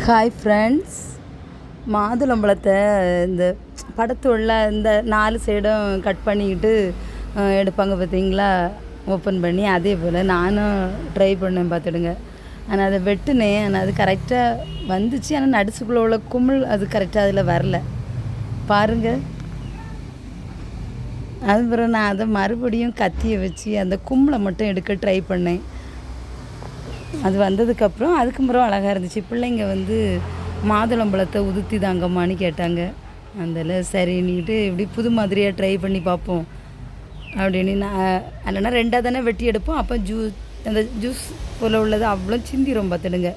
Hi friends, மாதுளம்பழத்தை இந்த படத்துள்ள இந்த 4 சைடும் கட் பண்ணிக்கிட்டு எடுப்பாங்க பார்த்தீங்களா, ஓப்பன் பண்ணி. அதே போல் நானும் ட்ரை பண்ணேன் பார்த்துடுங்க. ஆனால் அதை வெட்டினேன், ஆனால் அது கரெக்டாக வந்துச்சு. ஆனால் நடுசுக்குள்ளே உள்ள குமிழ் அது கரெக்டாக அதில் வரல பாருங்கள். அதுக்கப்புறம் நான் அதை மறுபடியும் கத்தியை வச்சு அந்த கும்பலை மட்டும் எடுக்க ட்ரை பண்ணேன். அது வந்ததுக்கப்புறம் அதுக்கப்புறம் அழகாக இருந்துச்சு. பிள்ளைங்க மாதுளம்பழத்தை உதுத்தி தாங்கம்மான்னு கேட்டாங்க. அதில் சரின்னுட்டு இப்படி புது மாதிரியாக ட்ரை பண்ணி பார்ப்போம் அப்படின்னு நான் இல்லைன்னா 2ஆக தானே வெட்டி எடுப்போம். அப்போ அந்த ஜூஸ் போல் உள்ளது அவ்வளோ சிந்திரும் பார்த்துடுங்க.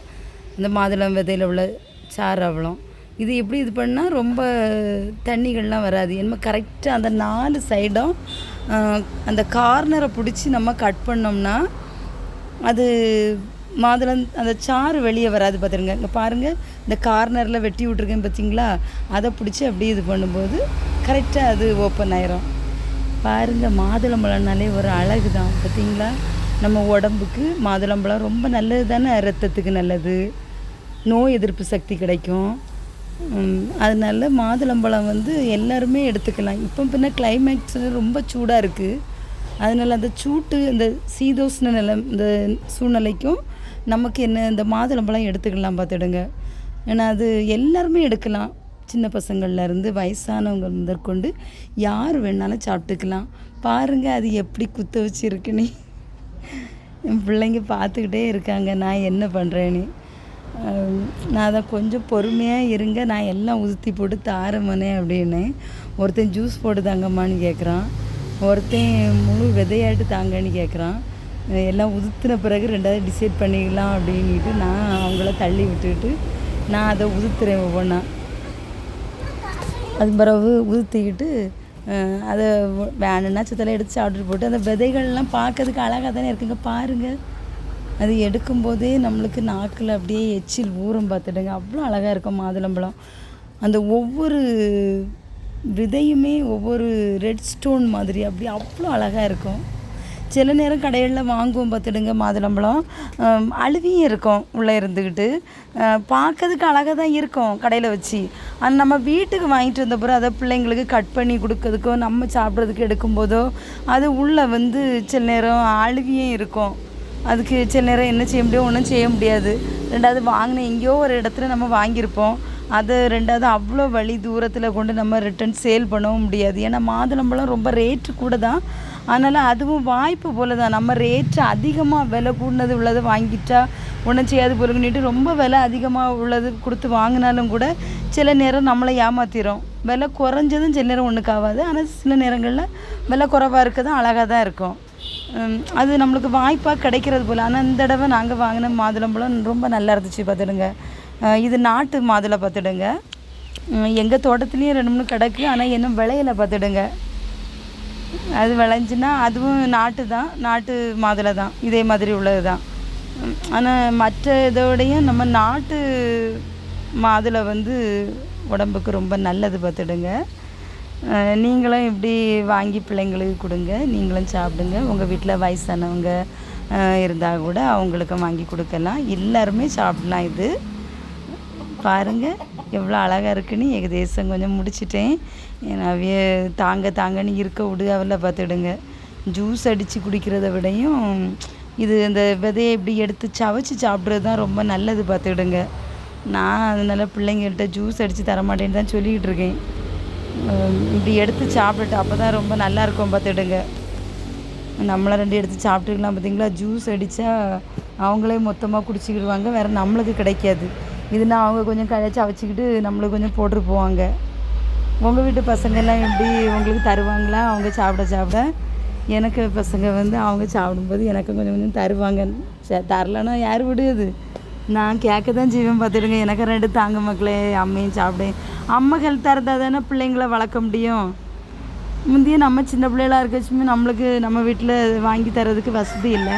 அந்த மாதுளம் விதையில் உள்ள சாறு அவ்வளோ. இது எப்படி இது பண்ணால் ரொம்ப தண்ணிகள்லாம் வராது. என்ன கரெக்டாக அந்த 4 சைடும் அந்த கார்னரை பிடிச்சி நம்ம கட் பண்ணோம்னா அது மாதுளம் அந்த சாறு வெளியே வராது பார்த்துருங்க. இங்கே பாருங்கள், இந்த கார்னரில் வெட்டி விட்ருக்கேன் பார்த்தீங்களா, அதை பிடிச்சி அப்படியே இது பண்ணும்போது கரெக்டாக அது ஓப்பன் ஆயிரும். பாருங்கள், மாதுளம்பழம்னாலே ஒரு அழகு தான் பார்த்தீங்களா. நம்ம உடம்புக்கு மாதுளம்பழம் ரொம்ப நல்லது தானே, ரத்தத்துக்கு நல்லது, நோய் எதிர்ப்பு சக்தி கிடைக்கும். அதனால மாதுளம்பழம் எல்லாருமே எடுத்துக்கலாம். இப்போ பின்ன கிளைமேக்ஸ் ரொம்ப சூடாக இருக்குது. அதனால் அந்த சூட்டு இந்த சீதோஷ்ண நிலம் இந்த சூழ்நிலைக்கும் நமக்கு என்ன இந்த மாதுளம்பழம் எடுத்துக்கலாம் பார்த்துடுங்க. ஏன்னா அது எல்லாருமே எடுக்கலாம். சின்ன பசங்கள்லேருந்து வயசானவங்க முதற்கொண்டு யார் வேணாலும் சாப்பிட்டுக்கலாம். பாருங்கள் அது எப்படி குத்த வச்சுருக்குன்னு. என் பிள்ளைங்க பார்த்துக்கிட்டே இருக்காங்க நான் என்ன பண்ணுறேன்னு. நான் அதை கொஞ்சம் பொறுமையாக இருங்க, நான் எல்லாம் உதுத்தி போட்டு தாரமனே அப்படின்னு. ஒருத்தன் ஜூஸ் போட்டு தாங்கம்மான்னு கேட்குறான், ஒருத்தன் முழு விதையாட்டு தாங்கன்னு கேட்குறான். எல்லாம் உதுத்தின பிறகு 2ஆவது டிசைட் பண்ணிக்கலாம் அப்படின்ட்டு நான் அவங்கள தள்ளி விட்டுட்டு நான் அதை உதுத்துறேன் ஒவ்வொன்றா. அது பிறகு உதுத்திக்கிட்டு அதை வேணுன்னா சுத்தலாம் எடுத்து சாப்பிட்டு போட்டு அந்த விதைகள்லாம் பார்க்கறதுக்கு அழகாக தானே இருக்குங்க. பாருங்கள், அது எடுக்கும்போதே நம்மளுக்கு நாக்கில் அப்படியே எச்சில் ஊறும் பார்த்துடுங்க. அவ்வளோ அழகாக இருக்கும் மாதுளம்பழம். அந்த ஒவ்வொரு விதையுமே ஒவ்வொரு ரெட் ஸ்டோன் மாதிரி அப்படி அவ்வளோ அழகாக இருக்கும். சில நேரம் கடைகளில் வாங்குவோம் பார்த்துடுங்க மாதுளம்பழம், அழுவியும் இருக்கும் உள்ளே இருந்துக்கிட்டு. பார்க்கறதுக்கு அழகாக தான் இருக்கும் கடையில் வச்சு. ஆனால் நம்ம வீட்டுக்கு வாங்கிட்டு வந்த பிறகு அதை பிள்ளைங்களுக்கு கட் பண்ணி கொடுக்கறதுக்கோ நம்ம சாப்பிட்றதுக்கு எடுக்கும்போதோ அது உள்ளே சில நேரம் அழுவியும் இருக்கும். அதுக்கு சில நேரம் என்ன செய்ய முடியும், ஒன்றும் செய்ய முடியாது. 2ஆவது வாங்கின எங்கேயோ ஒரு இடத்துல நம்ம வாங்கியிருப்போம், அது 2ஆவது அவ்வளோ வழி தூரத்தில் கொண்டு நம்ம ரிட்டன் சேல் பண்ணவும் முடியாது. ஏன்னா மாதுளம்பழம் ரொம்ப ரேட்டு கூட தான். அதனால் அதுவும் வாய்ப்பு போல் தான். நம்ம ரேட்டு அதிகமாக விலை கூடினது உள்ளது வாங்கிட்டா ஒன்றும் செய்யாது போலுன்னுட்டு ரொம்ப விலை அதிகமாக உள்ளது கொடுத்து வாங்கினாலும் கூட சில நேரம் நம்மளை ஏமாற்றிடும். விலை குறைஞ்சதும் சில நேரம் ஒன்றுக்கு ஆகாது. ஆனால் சில நேரங்களில் விலை குறைவாக இருக்கதான் அழகாக தான் இருக்கும். அது நம்மளுக்கு வாய்ப்பாக கிடைக்கிறது போல். ஆனால் இந்த தடவை நாங்கள் வாங்கின மாதுளம்பழம் ரொம்ப நல்லா இருந்துச்சு பார்த்துடுங்க. இது நாட்டு மாதுளை பார்த்துடுங்க. எங்கள் தோட்டத்துலேயும் 2-3 கிடக்கு, ஆனால் இன்னும் விளையலை பார்த்துடுங்க. அது விளைஞ்சுன்னா அதுவும் நாட்டு தான், நாட்டு மாதுளை தான், இதே மாதிரி உள்ளது தான். ஆனால் மற்ற இதோடையும் நம்ம நாட்டு மாதுளை உடம்புக்கு ரொம்ப நல்லது பார்த்துடுங்க. நீங்களும் இப்படி வாங்கி பிள்ளைங்களுக்கு கொடுங்க, நீங்களும் சாப்பிடுங்க. உங்கள் வீட்டில் வயசானவங்க இருந்தால் கூட அவங்களுக்கும் வாங்கி கொடுக்கலாம். எல்லாருமே சாப்பிடலாம். இது பாருங்கள் எவ்வளோ அழகாக இருக்குன்னு. ஏகதேசம் கொஞ்சம் முடிச்சிட்டேன். ஏன்னாவே தாங்கன்னு இருக்க விடுகவில்லை பார்த்துடுங்க. ஜூஸ் அடித்து குடிக்கிறத விடையும் இது இந்த விதையை இப்படி எடுத்து சவைச்சி சாப்பிட்றது தான் ரொம்ப நல்லது பார்த்துக்கிடுங்க. நான் அதனால் பிள்ளைங்கள்ட்ட ஜூஸ் அடித்து தரமாட்டேன்னு தான் சொல்லிக்கிட்டு இருக்கேன். இப்படி எடுத்து சாப்பிட்டுட்டு அப்போ தான் ரொம்ப நல்லாயிருக்கும் பார்த்துக்கிடுங்க. நம்மளை 2 எடுத்து சாப்பிட்டுக்கலாம் பார்த்தீங்களா. ஜூஸ் அடித்தா அவங்களே மொத்தமாக குடிச்சிக்கிடுவாங்க, வேறு நம்மளுக்கு கிடைக்காது. இதுனா அவங்க கொஞ்சம் சவைச்சிக்கிட்டு நம்மளுக்கு கொஞ்சம் போட்டுட்டு போவாங்க. உங்கள் வீட்டு பசங்கள்லாம் எப்படி உங்களுக்கு தருவாங்களா அவங்க சாப்பிட? எனக்கு பசங்க அவங்க சாப்பிடும்போது எனக்கு கொஞ்சம் தருவாங்க. தரலன்னா யார் விடுது, நான் கேட்க தான் செய்வேன் பார்த்துடுங்க. எனக்கு 2 தாங்க மக்களே, அம்மையும் சாப்பிடேன். அம்மா ஹெல்த்தாக இருந்தால் தானே பிள்ளைங்கள வளர்க்க முடியும். முந்தைய நம்ம சின்ன பிள்ளைகளாக இருக்கச்சுமே நம்மளுக்கு நம்ம வீட்டில் வாங்கி தரதுக்கு வசதி இல்லை.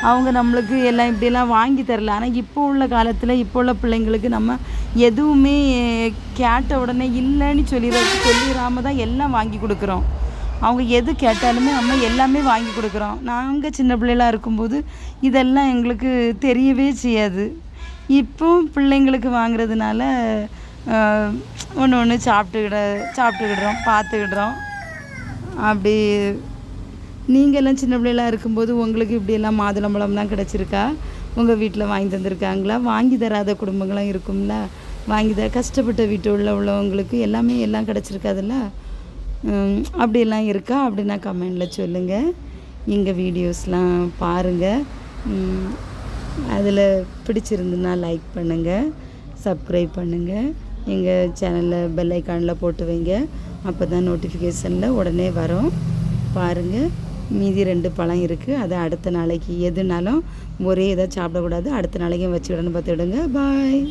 அவங்க நம்மளுக்கு எல்லாம் இப்படியெல்லாம் வாங்கி தரல. ஆனால் இப்போ உள்ள காலத்தில் இப்போ உள்ள பிள்ளைங்களுக்கு நம்ம எதுவுமே கேட்ட உடனே இல்லைன்னு சொல்லிடாம தான் எல்லாம் வாங்கி கொடுக்குறோம். அவங்க எது கேட்டாலுமே நம்ம எல்லாமே வாங்கி கொடுக்குறோம். நாங்கள் சின்ன பிள்ளைகளாக இருக்கும்போது இதெல்லாம் எங்களுக்கு தெரியவே செய்யாது. இப்போ பிள்ளைங்களுக்கு வாங்குறதுனால ஒன்று ஒன்று சாப்பிட்டுக்கிடுறோம், பார்த்துக்கிடுறோம். அப்படி நீங்கள்லாம் சின்ன பிள்ளைலாம் இருக்கும்போது உங்களுக்கு இப்படியெல்லாம் மாதுளம்பழம்லாம் கிடச்சிருக்கா? உங்கள் வீட்டில் வாங்கி தந்திருக்காங்களா? வாங்கி தராத குடும்பங்களும் இருக்கும்ல, கஷ்டப்பட்ட வீட்டு உள்ளவங்களுக்கு எல்லாம் கிடச்சிருக்காதுல்ல. அப்படியெல்லாம் இருக்கா அப்படின்னா கமெண்டில் சொல்லுங்கள். எங்கள் வீடியோஸ்லாம் பாருங்கள். அதில் பிடிச்சிருந்துன்னா லைக் பண்ணுங்கள், சப்ஸ்கிரைப் பண்ணுங்கள். எங்கள் சேனலில் பெல் ஐக்கானில் போட்டு வைங்க. அப்போ தான் நோட்டிஃபிகேஷனில் உடனே வரும். பாருங்கள், மீதி 2 பழம் இருக்குது. அதை அடுத்த நாளைக்கு எதுனாலும் ஒரே இதாக சாப்பிடக்கூடாது. அடுத்த நாளைக்கும் வச்சுக்கிடன்னு பார்த்துடுங்க. பாய்.